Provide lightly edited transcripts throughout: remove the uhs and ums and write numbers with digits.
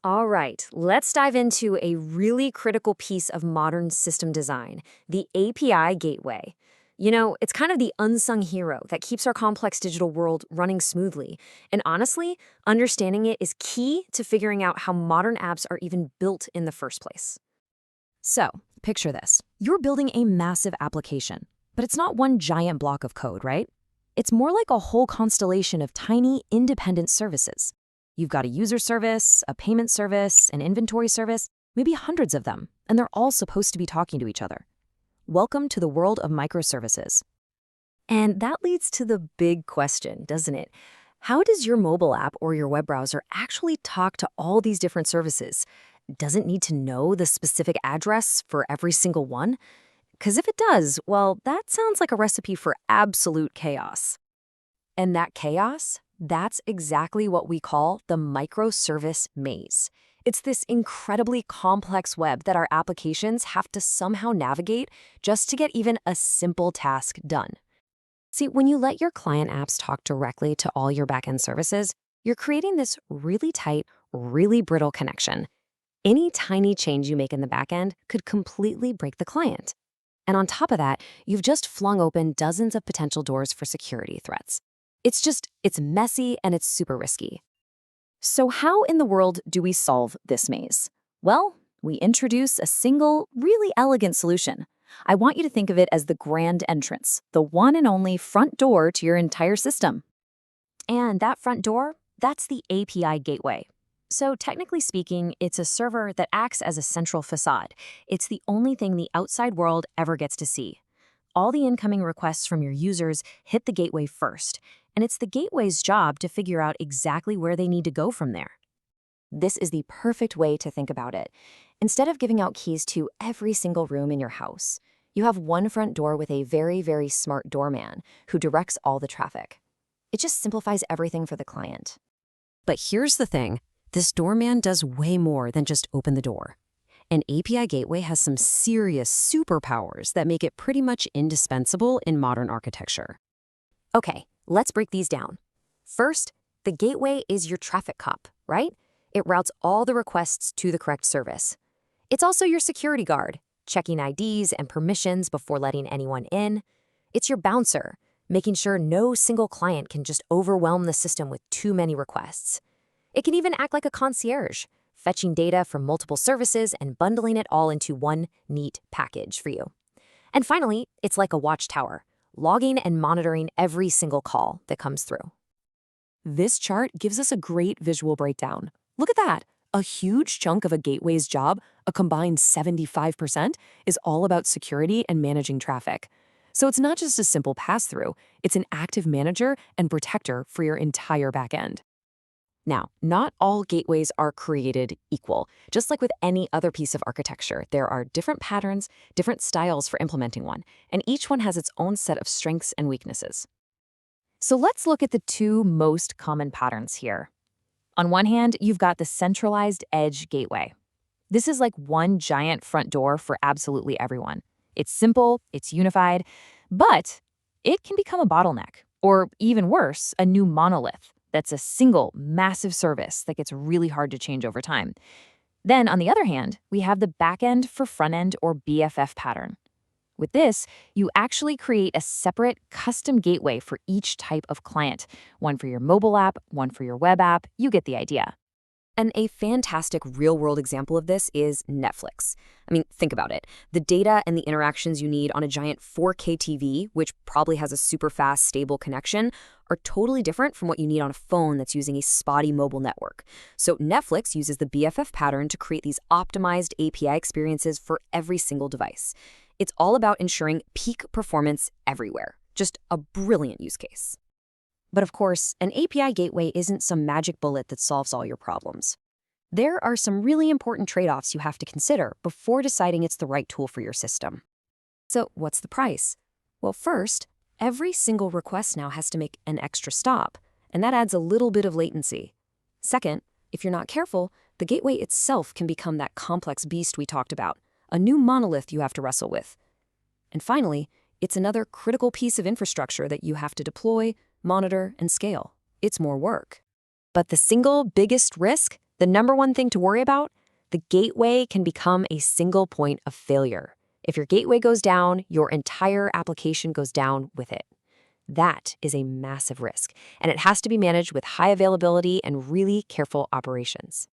All right, let's dive into a really critical piece of modern system design, the API gateway. It's kind of the unsung hero that keeps our complex digital world running smoothly. And honestly, understanding it is key to figuring out how modern apps are even built in the first place. So, picture this. You're building a massive application, but it's not one giant block of code, right? It's more like a whole constellation of tiny, independent services. You've got a user service, a payment service, an inventory service, maybe hundreds of them, and they're all supposed to be talking to each other. Welcome to the world of microservices. And that leads to the big question, doesn't it? How does your mobile app or your web browser actually talk to all these different services? Does it need to know the specific address for every single one? Because if it does, well, that sounds like a recipe for absolute chaos. And that chaos, that's exactly what we call the microservice maze. It's this incredibly complex web that our applications have to somehow navigate just to get even a simple task done. See, when you let your client apps talk directly to all your backend services, you're creating this really tight, really brittle connection. Any tiny change you make in the backend could completely break the client. And on top of that, you've just flung open dozens of potential doors for security threats. It's messy and it's super risky. So how in the world do we solve this maze? Well, we introduce a single, really elegant solution. I want you to think of it as the grand entrance, the one and only front door to your entire system. And that front door, that's the API gateway. So technically speaking, it's a server that acts as a central facade. It's the only thing the outside world ever gets to see. All the incoming requests from your users hit the gateway first, and it's the gateway's job to figure out exactly where they need to go from there. This is the perfect way to think about it. Instead of giving out keys to every single room in your house, you have one front door with a very, very smart doorman who directs all the traffic. It just simplifies everything for the client. But here's the thing. This doorman does way more than just open the door. An API gateway has some serious superpowers that make it pretty much indispensable in modern architecture. Okay, let's break these down. First, the gateway is your traffic cop, right? It routes all the requests to the correct service. It's also your security guard, checking IDs and permissions before letting anyone in. It's your bouncer, making sure no single client can just overwhelm the system with too many requests. It can even act like a concierge, fetching data from multiple services and bundling it all into one neat package for you. And finally, it's like a watchtower, logging and monitoring every single call that comes through. This chart gives us a great visual breakdown. Look at that. A huge chunk of a gateway's job, a combined 75%, is all about security and managing traffic. So it's not just a simple pass-through, it's an active manager and protector for your entire backend. Now, not all gateways are created equal. Just like with any other piece of architecture, there are different patterns, different styles for implementing one, and each one has its own set of strengths and weaknesses. So let's look at the two most common patterns here. On one hand, you've got the centralized edge gateway. This is like one giant front door for absolutely everyone. It's simple, it's unified, but it can become a bottleneck, or even worse, a new monolith. That's a single, massive service that gets really hard to change over time. Then, on the other hand, we have the backend for front-end or BFF pattern. With this, you actually create a separate custom gateway for each type of client. One for your mobile app, one for your web app. You get the idea. And a fantastic real-world example of this is Netflix. I mean, think about it. The data and the interactions you need on a giant 4K TV, which probably has a super fast, stable connection, are totally different from what you need on a phone that's using a spotty mobile network. So Netflix uses the BFF pattern to create these optimized API experiences for every single device. It's all about ensuring peak performance everywhere. Just a brilliant use case. But of course, an API gateway isn't some magic bullet that solves all your problems. There are some really important trade-offs you have to consider before deciding it's the right tool for your system. So what's the price? Well, first, every single request now has to make an extra stop, and that adds a little bit of latency. Second, if you're not careful, the gateway itself can become that complex beast we talked about, a new monolith you have to wrestle with. And finally, it's another critical piece of infrastructure that you have to deploy, monitor, and scale. It's more work. But the single biggest risk? The number one thing to worry about, the gateway can become a single point of failure. If your gateway goes down, your entire application goes down with it. That is a massive risk, and it has to be managed with high availability and really careful operations.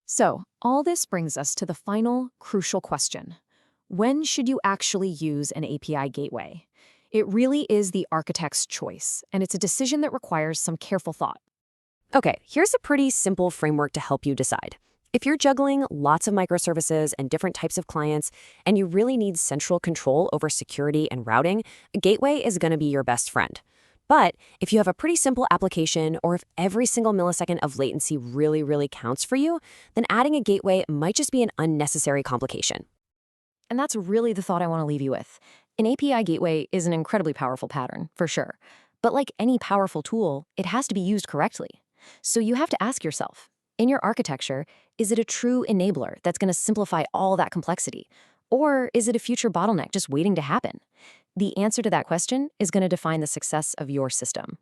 So, all this brings us to the final, crucial question. When should you actually use an API gateway? It really is the architect's choice, and it's a decision that requires some careful thought. Okay, here's a pretty simple framework to help you decide. If you're juggling lots of microservices and different types of clients, and you really need central control over security and routing, a gateway is going to be your best friend. But if you have a pretty simple application, or if every single millisecond of latency really counts for you, then adding a gateway might just be an unnecessary complication. And that's really the thought I want to leave you with. An API gateway is an incredibly powerful pattern, for sure. But like any powerful tool, it has to be used correctly. So you have to ask yourself, in your architecture, is it a true enabler that's going to simplify all that complexity? Or is it a future bottleneck just waiting to happen? The answer to that question is going to define the success of your system.